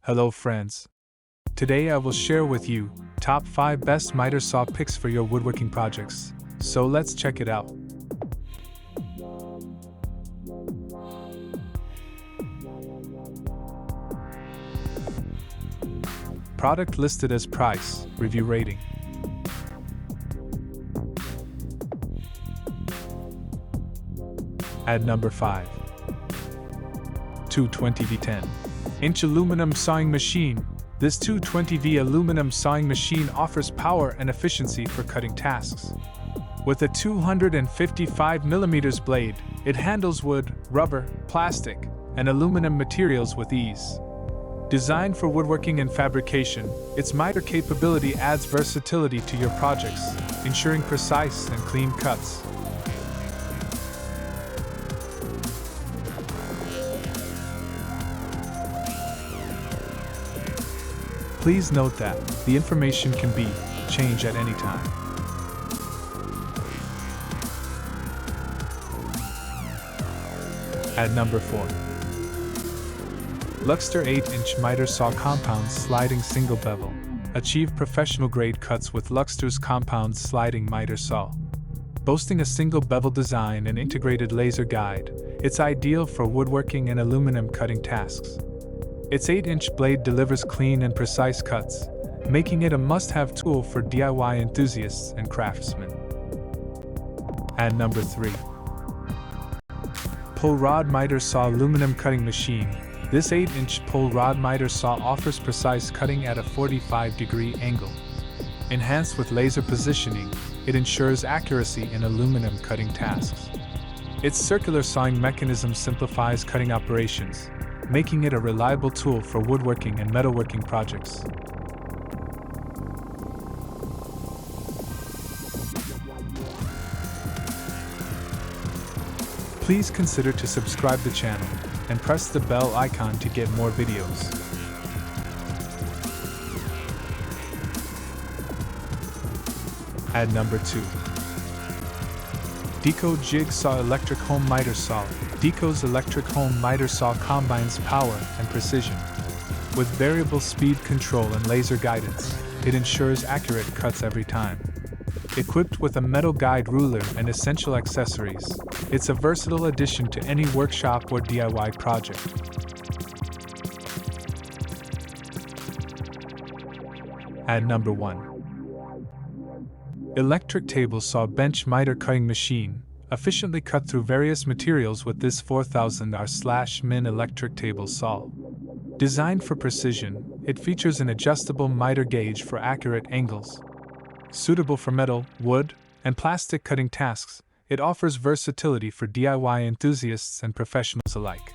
Hello friends. Today I will share with you top 5 best miter saw picks for your woodworking projects. So let's check it out. Product listed as price, review rating. At number 5. 220V 10-inch aluminum sawing machine. This 220V aluminum sawing machine offers power and efficiency for cutting tasks. With a 255mm blade, it handles wood, rubber, plastic, and aluminum materials with ease. Designed for woodworking and fabrication, its miter capability adds versatility to your projects, ensuring precise and clean cuts. Please note that the information can be changed at any time. At number 4. LUXTER 8-inch miter saw compound sliding single bevel. Achieve professional grade cuts with LUXTER's compound sliding miter saw. Boasting a single bevel design and integrated laser guide, it's ideal for woodworking and aluminum cutting tasks. Its 8-inch blade delivers clean and precise cuts, making it a must-have tool for DIY enthusiasts and craftsmen. At number 3. Pull Rod Miter Saw Aluminum Cutting Machine. This 8-inch pull rod miter saw offers precise cutting at a 45-degree angle. Enhanced with laser positioning, it ensures accuracy in aluminum cutting tasks. Its circular sawing mechanism simplifies cutting operations, making it a reliable tool for woodworking and metalworking projects. Please consider to subscribe the channel and press the bell icon to get more videos. At number 2. DEKO Jigsaw Electric Home Miter Saw. DEKO's electric home miter saw combines power and precision. With variable speed control and laser guidance, it ensures accurate cuts every time. Equipped with a metal guide ruler and essential accessories, it's a versatile addition to any workshop or DIY project. At number 1. Electric Table Saw Bench Miter Cutting Machine. Efficiently cut through various materials with this 4000R/min electric table saw. Designed for precision, it features an adjustable miter gauge for accurate angles. Suitable for metal, wood, and plastic cutting tasks, it offers versatility for DIY enthusiasts and professionals alike.